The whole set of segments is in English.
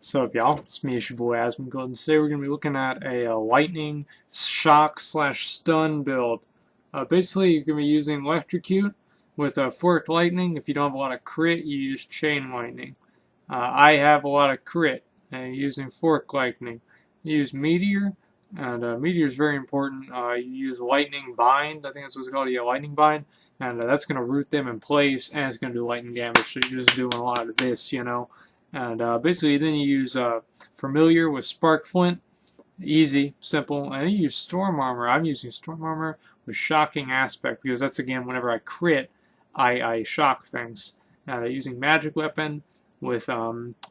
So up y'all, it's me, it's your boy Asmongold, and today we're going to be looking at a lightning shock slash stun build. Basically, you're going to be using Electrocute with Forked Lightning. If you don't have a lot of crit, you use Chain Lightning. I have a lot of crit using Forked Lightning. You use Meteor, and Meteor is very important. You use Lightning Bind, I think that's what it's called, yeah, Lightning Bind, and that's going to root them in place, and it's going to do lightning damage, so you're just doing a lot of this, you know. And basically, then you use Farmiliar with Sparkflint. Easy, simple. And you use Storm Armor. I'm using Storm Armor with Shocking Aspect because that's, again, whenever I crit, I shock things. Using Magic Weapon with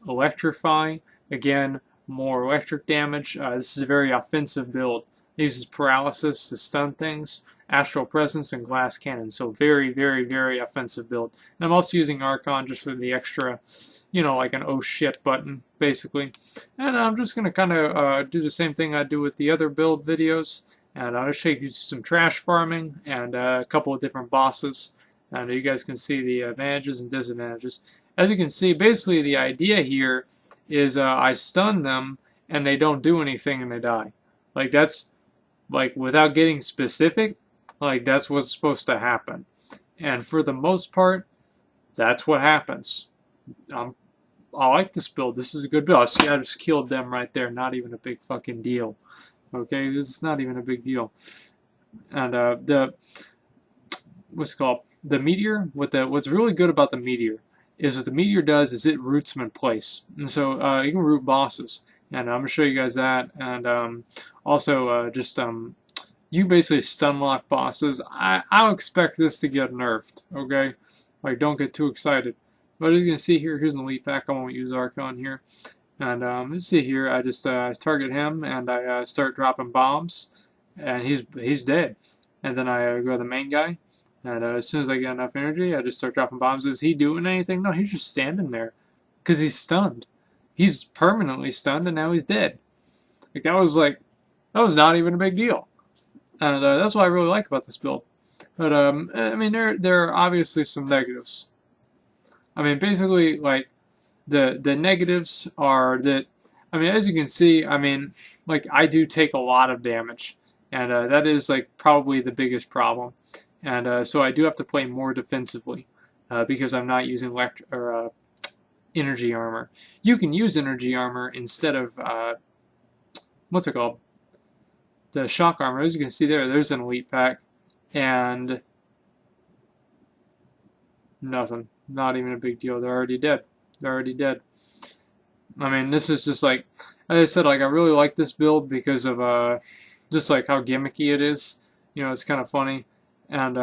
Electrify. Again, more electric damage. This is a very offensive build. It uses Paralysis to stun things, Astral Presence, and Glass Cannon. So very, very, very offensive build. And I'm also using Archon just for the extra, you know, like an oh shit button, basically. And I'm just going to kind of do the same thing I do with the other build videos. And I'll show you some trash farming and a couple of different bosses. And you guys can see the advantages and disadvantages. As you can see, basically the idea here is I stun them and they don't do anything and they die. Like that's, like without getting specific, like that's what's supposed to happen. And for the most part, that's what happens. I like this build. This is a good build. See, I just killed them right there. Not even a big fucking deal. Okay, this is not even a big deal. And what's it called? The Meteor. What's really good about the Meteor is what the Meteor does is it roots them in place. And so you can root bosses. And I'm gonna show you guys that. And also you basically stun lock bosses. I'll expect this to get nerfed. Okay, like don't get too excited. But as you can see here, here's an elite pack. I won't use Archon here. And let's see here. I just target him and I start dropping bombs, and he's dead. And then I go to the main guy, and as soon as I get enough energy, I just start dropping bombs. Is he doing anything? No, he's just standing there because he's stunned. He's permanently stunned, and now he's dead. That was not even a big deal. And that's what I really like about this build. But I mean, there are obviously some negatives. I mean, basically, like, the negatives are that, I mean, as you can see, I mean, like, I do take a lot of damage. And that is, like, probably the biggest problem. And so I do have to play more defensively because I'm not using energy armor. You can use energy armor instead of, what's it called? The shock armor. As you can see there's an elite pack. And nothing. Not even a big deal. They're already dead. They're already dead. I mean, this is just like, as I said, like I really like this build because of just like how gimmicky it is. You know, it's kind of funny. And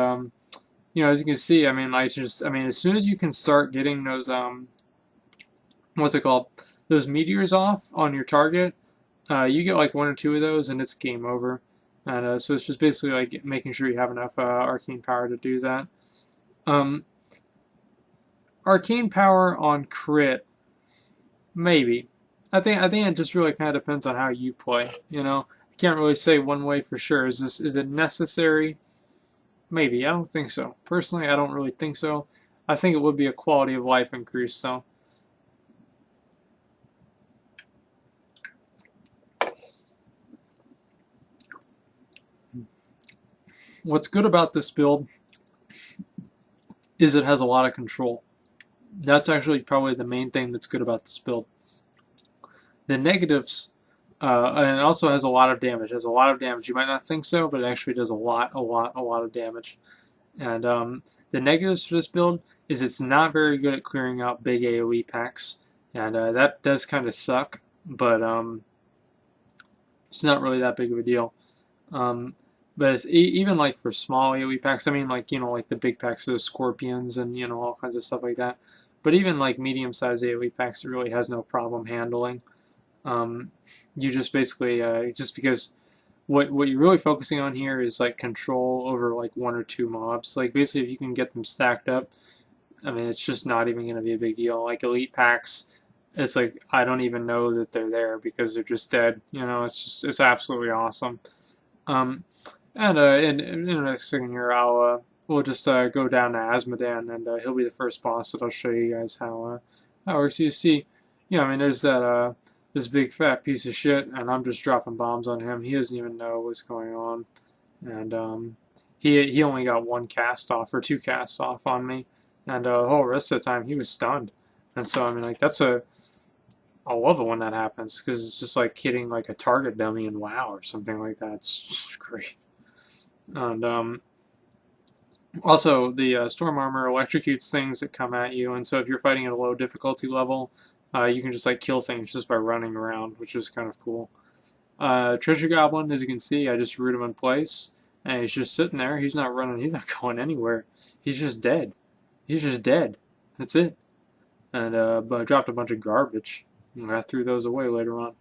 you know, as you can see, I mean, as soon as you can start getting those what's it called? Those meteors off on your target, you get like one or two of those, and it's game over. And so it's just basically like making sure you have enough arcane power to do that. Arcane power on crit, maybe. I think it just really kind of depends on how you play. You know, I can't really say one way for sure. Is it necessary? Maybe. I don't think so. Personally, I don't really think so. I think it would be a quality of life increase. So. What's good about this build is it has a lot of control. That's actually probably the main thing that's good about this build. The negatives, and it also has a lot of damage. It has a lot of damage. You might not think so, but it actually does a lot of damage. And the negatives for this build is it's not very good at clearing out big AoE packs. And that does kind of suck, but it's not really that big of a deal. But it's even like for small AoE packs, I mean, like, you know, like the big packs of the Scorpions and, you know, all kinds of stuff like that. But even like medium-sized AoE packs, it really has no problem handling. You just basically, just because what you're really focusing on here is like control over like one or two mobs. Like basically, if you can get them stacked up, I mean, it's just not even going to be a big deal. Like elite packs, it's like I don't even know that they're there because they're just dead. You know, it's absolutely awesome. And in the next second here, we'll just go down to Asmodan, and he'll be the first boss that I'll show you guys how it works. You see, yeah, I mean, there's that this big fat piece of shit, and I'm just dropping bombs on him. He doesn't even know what's going on, and he only got one cast off or two casts off on me, and the whole rest of the time he was stunned. And so I mean, like I love it when that happens because it's just like hitting like a target dummy in WoW or something like that. It's just great. And also, the Storm Armor electrocutes things that come at you, and so if you're fighting at a low difficulty level, you can just like kill things just by running around, which is kind of cool. Treasure Goblin, as you can see, I just root him in place, and he's just sitting there. He's not running. He's not going anywhere. He's just dead. He's just dead. That's it. And but I dropped a bunch of garbage. And I threw those away later on.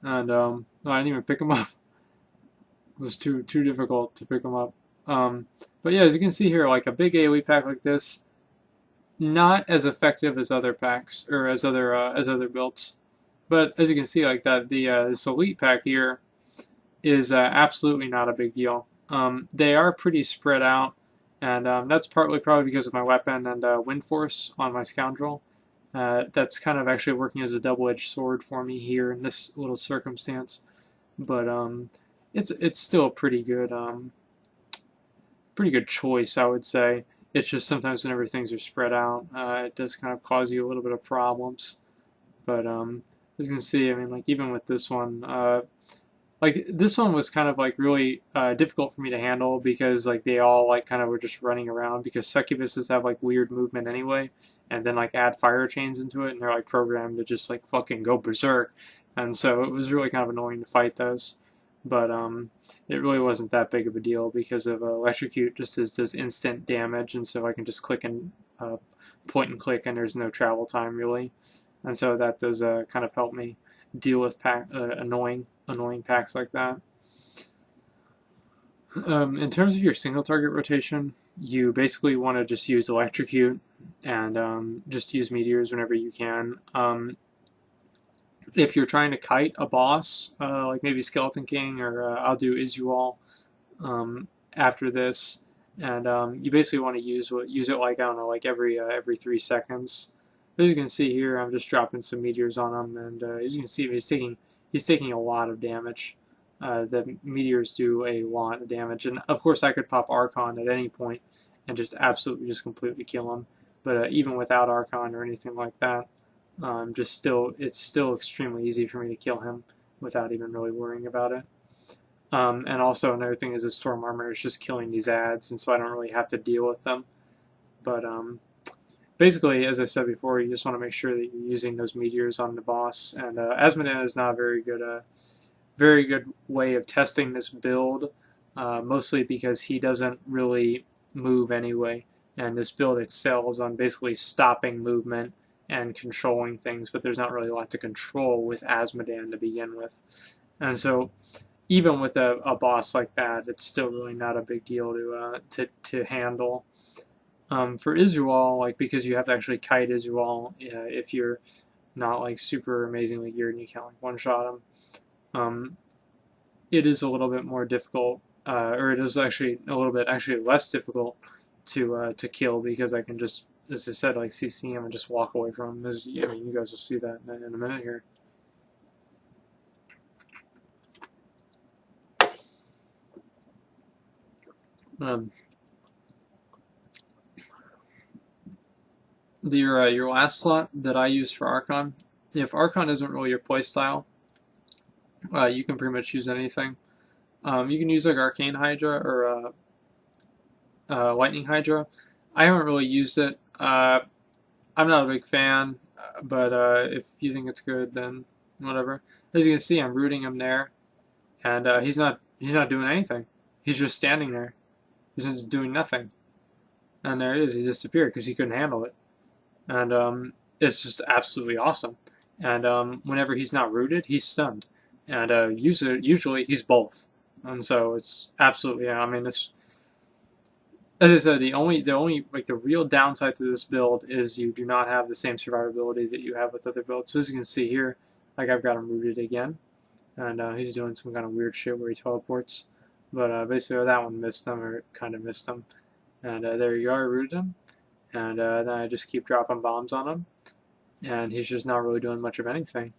And no, I didn't even pick them up. It was too difficult to pick them up. But yeah, as you can see here, like a big AoE pack like this, not as effective as other packs or as other builds. But as you can see, like that, this elite pack here is absolutely not a big deal. They are pretty spread out, and that's partly probably because of my weapon and wind force on my scoundrel. That's kind of actually working as a double-edged sword for me here in this little circumstance. But it's still a pretty good choice, I would say. It's just sometimes whenever things are spread out, it does kind of cause you a little bit of problems. But as you can see, I mean, like even with this one, like this one was kind of like really difficult for me to handle because like they all like kind of were just running around because succubuses have like weird movement anyway, and then like add fire chains into it, and they're like programmed to just like fucking go berserk, and so it was really kind of annoying to fight those. But it really wasn't that big of a deal because of Electrocute just does instant damage, and so I can just click and point and click, and there's no travel time really, and so that does kind of help me deal with annoying packs like that. In terms of your single target rotation, you basically want to just use Electrocute and just use meteors whenever you can. If you're trying to kite a boss, like maybe Skeleton King, or I'll do Izual after this, and you basically want to use it like I don't know, like every 3 seconds. As you can see here, I'm just dropping some meteors on him, and as you can see, he's taking a lot of damage. The meteors do a lot of damage, and of course I could pop Archon at any point and just absolutely just completely kill him. But even without Archon or anything like that, it's still extremely easy for me to kill him without even really worrying about it. And also another thing is the Storm Armor is just killing these ads, and so I don't really have to deal with them. But basically, as I said before, you just want to make sure that you're using those meteors on the boss. And Asmongold is not a very good way of testing this build, mostly because he doesn't really move anyway, and this build excels on basically stopping movement and controlling things, but there's not really a lot to control with Asmongold to begin with. And so even with a boss like that, it's still really not a big deal to handle. For Izual, like because you have to actually kite Izual if you're not like super amazingly geared and you can't like one-shot him, it is a little bit more difficult, or it is actually a little bit less difficult to kill because I can just, as I said, like CC him and just walk away from him. I mean, you guys will see that in a minute here. Your last slot that I use for Archon, if Archon isn't really your playstyle, you can pretty much use anything. You can use like Arcane Hydra or Lightning Hydra. I haven't really used it. I'm not a big fan, but if you think it's good, then whatever. As you can see, I'm rooting him there, and he's not doing anything. He's just standing there. He's just doing nothing. And there it is. He disappeared because he couldn't handle it. And it's just absolutely awesome. And whenever he's not rooted, he's stunned. And usually he's both. And so it's absolutely, I mean, it's, as I said, the only like the real downside to this build is you do not have the same survivability that you have with other builds. So as you can see here, like I've got him rooted again, and he's doing some kind of weird shit where he teleports. But basically that one missed him, or kind of missed him. And there you are, rooted him. And then I just keep dropping bombs on him. and he's just not really doing much of anything.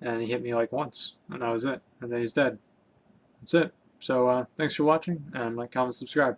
And he hit me like once, and that was it. And then he's dead. That's it. So thanks for watching, and like, comment, subscribe.